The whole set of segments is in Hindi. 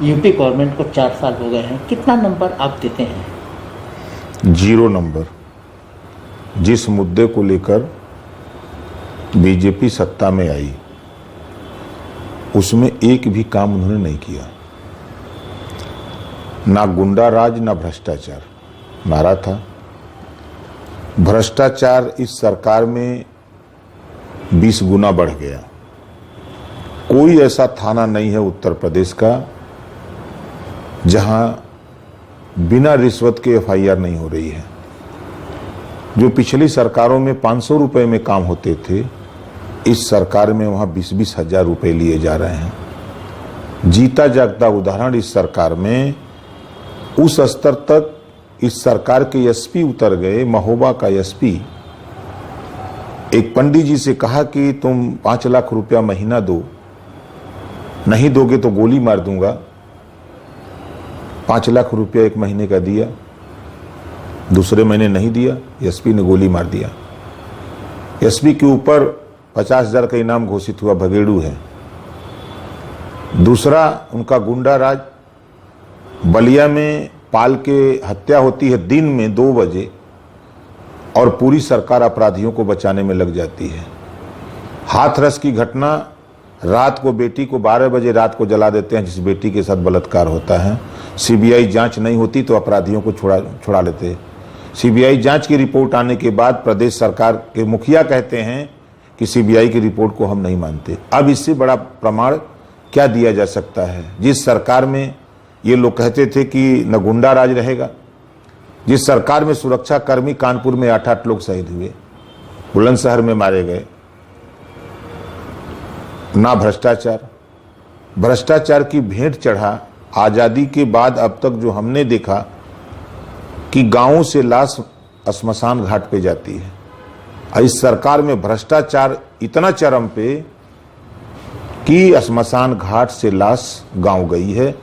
यूपी गवर्नमेंट को 4 साल हो गए हैं, कितना नंबर आप देते हैं? 0 नंबर। जिस मुद्दे को लेकर बीजेपी सत्ता में आई उसमें एक भी काम उन्होंने नहीं किया। ना गुंडा राज ना भ्रष्टाचार नारा था। भ्रष्टाचार इस सरकार में 20 गुना बढ़ गया। कोई ऐसा थाना नहीं है उत्तर प्रदेश का जहां बिना रिश्वत के एफआईआर नहीं हो रही है। जो पिछली सरकारों में 500 रुपए में काम होते थे, इस सरकार में वहां 20-20 हजार रुपए लिए जा रहे हैं। जीता जागता उदाहरण इस सरकार में उस स्तर तक इस सरकार के एसपी उतर गए। महोबा का एसपी एक पंडित जी से कहा कि तुम 5 लाख रुपया महीना दो, नहीं दोगे तो गोली मार दूंगा। 5 लाख रुपया एक महीने का दिया, दूसरे महीने नहीं दिया, एसपी ने गोली मार दिया। एसपी के ऊपर 50,000 का इनाम घोषित हुआ, भगेड़ू है। दूसरा उनका गुंडा राज। बलिया में पाल के हत्या होती है दिन में 2 बजे और पूरी सरकार अपराधियों को बचाने में लग जाती है। हाथरस की घटना, रात को बेटी को 12 बजे रात को जला देते हैं जिस बेटी के साथ बलात्कार होता है। सीबीआई जांच नहीं होती तो अपराधियों को छुड़ा लेते हैं। सीबीआई जांच की रिपोर्ट आने के बाद प्रदेश सरकार के मुखिया कहते हैं कि सीबीआई की रिपोर्ट को हम नहीं मानते। अब इससे बड़ा प्रमाण क्या दिया जा सकता है? जिस सरकार में ये लोग कहते थे कि न गुंडा राज रहेगा, जिस सरकार में सुरक्षा कर्मी कानपुर में 8-8 लोग शहीद हुए, बुलंदशहर में मारे गए, ना भ्रष्टाचार। भ्रष्टाचार की भेंट चढ़ा। आजादी के बाद अब तक जो हमने देखा कि गांवों से लाश श्मशान घाट पे जाती है। इस सरकार में भ्रष्टाचार इतना चरम पे कि श्मशान घाट से लाश गांव गई है।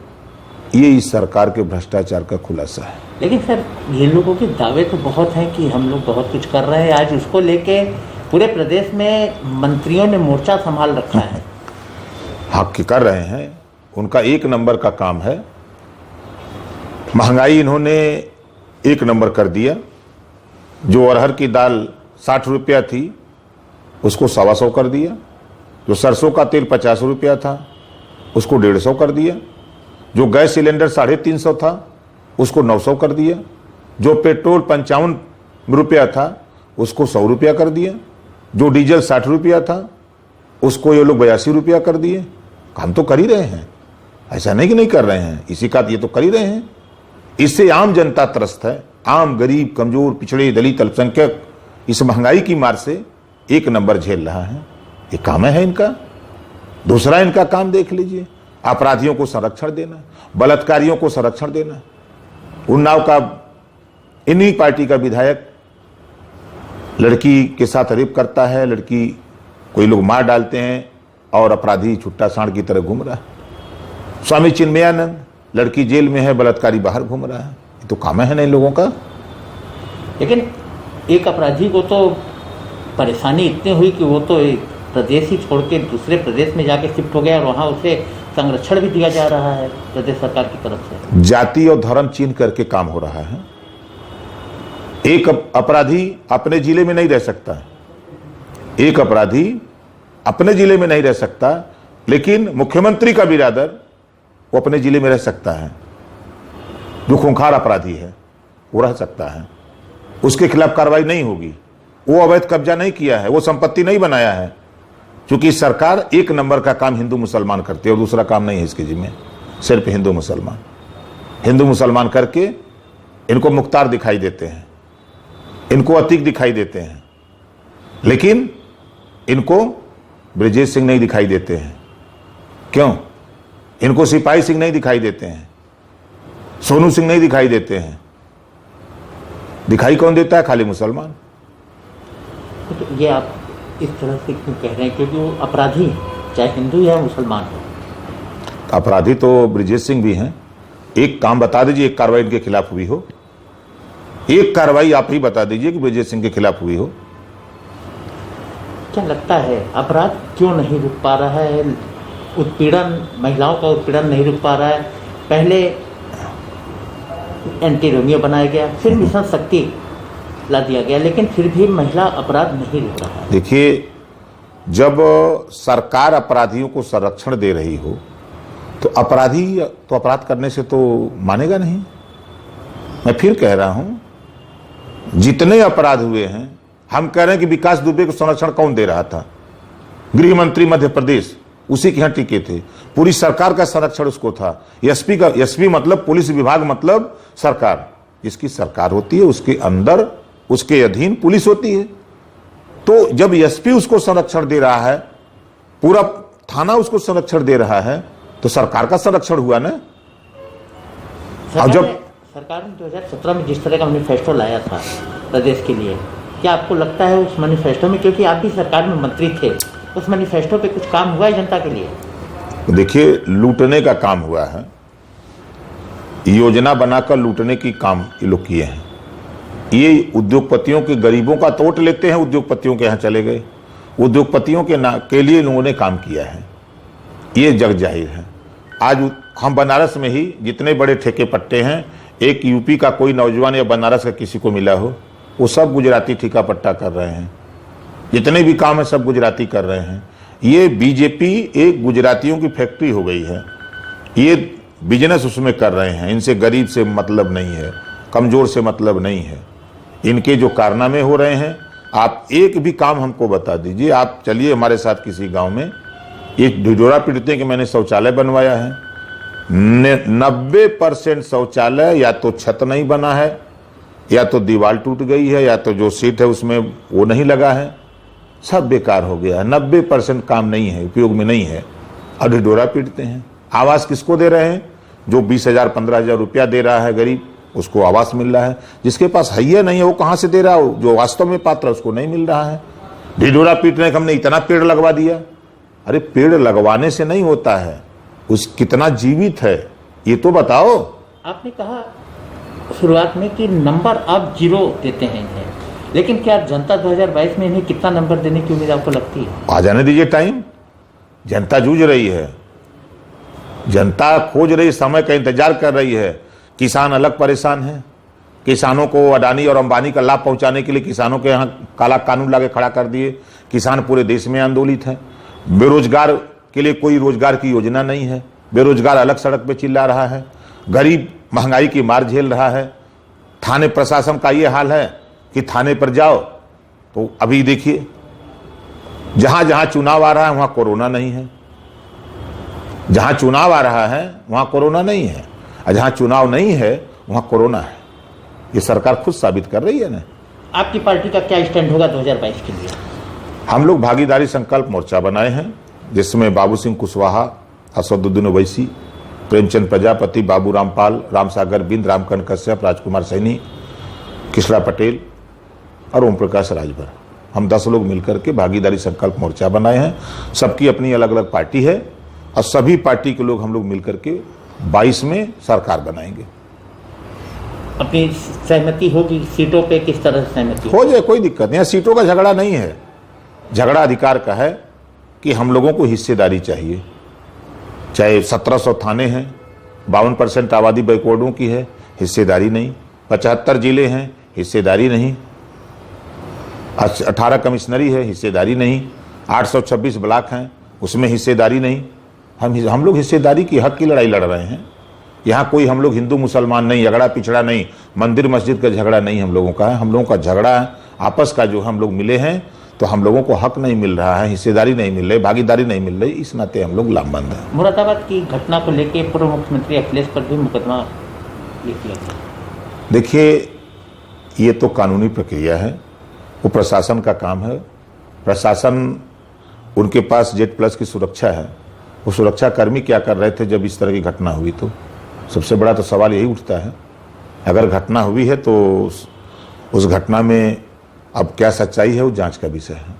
ये इस सरकार के भ्रष्टाचार का खुलासा है। लेकिन सर, ये लोगों के दावे तो बहुत हैं कि हम लोग बहुत कुछ कर रहे हैं। आज उसको लेके पूरे प्रदेश में मंत्रियों ने मोर्चा संभाल रखा है। हाँ, कर रहे हैं। उनका 1 नंबर का काम है। महंगाई इन्होंने 1 नंबर कर दिया। जो अरहर की दाल 60 रुपया थी उसको 125 कर दिया। जो सरसों का तेल 50 रुपया था उसको 150 कर दिया। जो गैस सिलेंडर 350 था उसको 900 कर दिया। जो पेट्रोल 55 रुपया था उसको 100 रुपया कर दिया। जो डीजल 60 रुपया था उसको ये लोग 82 रुपया कर दिए। काम तो कर ही रहे हैं, ऐसा नहीं कि नहीं कर रहे हैं। इसी का ये तो कर ही रहे हैं। इससे आम जनता त्रस्त है। आम, गरीब, कमजोर, पिछड़े, दलित, अल्पसंख्यक इस महंगाई की मार से 1 नंबर झेल रहा है। ये काम है इनका। दूसरा इनका काम देख लीजिए, अपराधियों को संरक्षण देना, बलात्कारियों को संरक्षण देना। उन्नाव का इन्हीं पार्टी का विधायक लड़की के साथ रेप करता है, लड़की कोई लोग मार डालते हैं और अपराधी छुट्टा सांड की तरह घूम रहा है। स्वामी चिन्मयानंद, लड़की जेल में है, बलात्कारी बाहर घूम रहा है। ये तो काम है ना इन लोगों का। लेकिन एक अपराधी को तो परेशानी इतनी हुई कि वो तो एक प्रदेश ही छोड़ के दूसरे प्रदेश में जाके शिफ्ट हो गया और वहाँ उसे संरक्षण भी दिया जा रहा है प्रदेश सरकार की तरफ से। जाति और धर्म चिन्ह करके काम हो रहा है। एक अपराधी अपने जिले में नहीं रह सकता है। एक अपराधी अपने जिले में नहीं रह सकता, लेकिन मुख्यमंत्री का बिरादर वो अपने जिले में रह सकता है। जो खूंखार अपराधी है वो रह सकता है, उसके खिलाफ कार्रवाई नहीं होगी। वो अवैध कब्जा नहीं किया है, वो संपत्ति नहीं बनाया है। क्योंकि सरकार 1 नंबर का काम हिंदू मुसलमान करती है और दूसरा काम नहीं है इसके जिम्मे, सिर्फ हिंदू मुसलमान। हिंदू मुसलमान करके इनको मुख्तार दिखाई देते हैं, इनको अतीक दिखाई देते हैं, लेकिन इनको ब्रजेश सिंह नहीं दिखाई देते हैं। क्यों? इनको सिपाही सिंह नहीं दिखाई देते हैं, सोनू सिंह नहीं दिखाई देते हैं। दिखाई कौन देता है? खाली मुसलमान। तो ये आप इस तरह से क्यों कह रहे हैं? क्योंकि वो अपराधी है, चाहे हिंदू या मुसलमान हो। अपराधी तो ब्रजेश सिंह भी हैं। एक काम बता दीजिए, एक कार्रवाई इनके खिलाफ हुई हो। एक कार्रवाई आप ही बता दीजिए कि ब्रजेश सिंह के खिलाफ हुई हो। क्या लगता है अपराध क्यों नहीं रुक पा रहा है? उत्पीड़न, महिलाओं का उत्पीड़न नहीं रुक पा रहा है, पहले एंटी रोमियो बनाया गया, फिर मिशन शक्ति ला दिया गया, लेकिन फिर भी महिला अपराध नहीं रुक रहा है। देखिए, जब सरकार अपराधियों को संरक्षण दे रही हो तो अपराधी तो अपराध करने से तो मानेगा नहीं। मैं फिर कह रहा हूं, जितने अपराध हुए हैं, हम कह रहे हैं कि विकास दुबे को संरक्षण कौन दे रहा था? गृह मंत्री मध्य प्रदेश, उसी के यहां टिके थे। पूरी सरकार का संरक्षण उसको था। एसपी मतलब पुलिस विभाग मतलब सरकार, जिसकी सरकार होती है उसके अंदर, उसके अधीन पुलिस होती है। तो जब एसपी उसको संरक्षण दे रहा है, पूरा थाना उसको संरक्षण दे रहा है, तो सरकार का संरक्षण हुआ ना। और जब सरकार ने 2017 में जिस तरह का मैनिफेस्टो लाया था प्रदेश के लिए, क्या आपको लगता है उस मैनिफेस्टो में, क्योंकि आप भी सरकार में मंत्री थे, उस मैनिफेस्टो पे कुछ काम हुआ है जनता के लिए? देखिए, लूटने का काम हुआ है, योजना बनाकर लूटने की काम ये लोग किए हैं। ये उद्योगपतियों के, गरीबों का तोड़ लेते हैं, उद्योगपतियों के यहाँ चले गए। उद्योगपतियों के लिए लोगों ने काम किया है, ये जग जाहिर है। आज हम बनारस में ही जितने बड़े ठेके पट्टे हैं, एक यूपी का कोई नौजवान या बनारस का किसी को मिला हो, वो सब गुजराती ठेका पट्टा कर रहे हैं। जितने भी काम है सब गुजराती कर रहे हैं। ये बीजेपी एक गुजरातियों की फैक्ट्री हो गई है। ये बिजनेस उसमें कर रहे हैं। इनसे गरीब से मतलब नहीं है, कमजोर से मतलब नहीं है। इनके जो कारनामे हो रहे हैं, आप एक भी काम हमको बता दीजिए। आप चलिए हमारे साथ किसी गांव में, ये ढिढोरा पीटते हैं कि मैंने शौचालय बनवाया है। 90% शौचालय या तो छत नहीं बना है, या तो दीवार टूट गई है, या तो जो सीट है उसमें वो नहीं लगा है, सब बेकार हो गया है। 90% काम नहीं है, उपयोग में नहीं है, और ढिढोरा पीटते हैं। आवास किसको दे रहे हैं? जो 20,000 15,000 रुपया दे रहा है गरीब, उसको आवास मिल रहा है। जिसके पास है नहीं है वो कहां से दे रहा हो? जो वास्तव में पात्र है उसको नहीं मिल रहा है। ढिढोरा पीटने का हमने इतना पेड़ लगवा दिया। अरे पेड़ लगवाने से नहीं होता है, उस कितना जीवित है ये तो बताओ। आपने कहा शुरुआत में कि नंबर आप 0 देते हैं इन्हें, लेकिन क्या जनता 2022 में इन्हें कितना नंबर देने की उम्मीद आपको लगती है? आ जाने दीजिए टाइम। जनता जूझ रही है, जनता खोज रही, समय का इंतजार कर रही है। किसान अलग परेशान है। किसानों को अडानी और अंबानी का लाभ पहुंचाने के लिए किसानों के यहाँ काला कानून लाके खड़ा कर दिए। किसान पूरे देश में आंदोलित है। बेरोजगार के लिए कोई रोजगार की योजना नहीं है। बेरोजगार अलग सड़क पे चिल्ला रहा है। गरीब महंगाई की मार झेल रहा है। थाने प्रशासन का ये हाल है कि थाने पर जाओ तो अभी देखिए, जहां जहां चुनाव आ रहा है वहां कोरोना नहीं है। जहां चुनाव आ रहा है वहां कोरोना नहीं है, और जहां चुनाव नहीं है वहां कोरोना है। ये सरकार खुद साबित कर रही है ना। आपकी पार्टी का क्या स्टैंड होगा 2022 के लिए? हम लोग भागीदारी संकल्प मोर्चा बनाए हैं, जिसमें बाबू सिंह कुशवाहा, असदुद्दीन ओवैसी, प्रेमचंद प्रजापति, बाबू रामपाल, रामसागर बिंद, रामकरण कश्यप, राजकुमार सैनी, कृष्णा पटेल और ओम प्रकाश राजभर, हम 10 लोग मिलकर के भागीदारी संकल्प मोर्चा बनाए हैं। सबकी अपनी अलग अलग पार्टी है, और सभी पार्टी के लोग हम लोग मिलकर के 22 में सरकार बनाएंगे। अपनी सहमति होगी सीटों पे? किस तरह से सहमति हो जाए, कोई दिक्कत नहीं है। सीटों का झगड़ा नहीं है, झगड़ा अधिकार का है कि हम लोगों को हिस्सेदारी चाहिए। चाहे 1700 थाने हैं, 52% आबादी बैकवर्डों की है, हिस्सेदारी नहीं। 75 जिले हैं, हिस्सेदारी नहीं। 18 कमिश्नरी है, हिस्सेदारी नहीं। 826 ब्लॉक हैं, उसमें हिस्सेदारी नहीं। हम लोग हिस्सेदारी की हक की लड़ाई लड़ रहे हैं। यहाँ कोई हम लोग हिंदू मुसलमान नहीं, झगड़ा पिछड़ा नहीं, मंदिर मस्जिद का झगड़ा नहीं हम लोगों का है। हम लोगों का झगड़ा है आपस का। जो हम लोग मिले हैं तो हम लोगों को हक नहीं मिल रहा है, हिस्सेदारी नहीं मिल रही, भागीदारी नहीं मिल रही, इस नाते हम लोग लामबंद हैं। मुरादाबाद की घटना को लेकर पूर्व मुख्यमंत्री अखिलेश पर भी मुकदमा लिखा गया। देखिए, ये तो कानूनी प्रक्रिया है, वो प्रशासन का काम है। प्रशासन, उनके पास जेड प्लस की सुरक्षा है। वो सुरक्षा कर्मी क्या कर रहे थे जब इस तरह की घटना हुई? तो सबसे बड़ा तो सवाल यही उठता है, अगर घटना हुई है तो उस घटना में अब क्या सच्चाई है वो जांच का विषय है।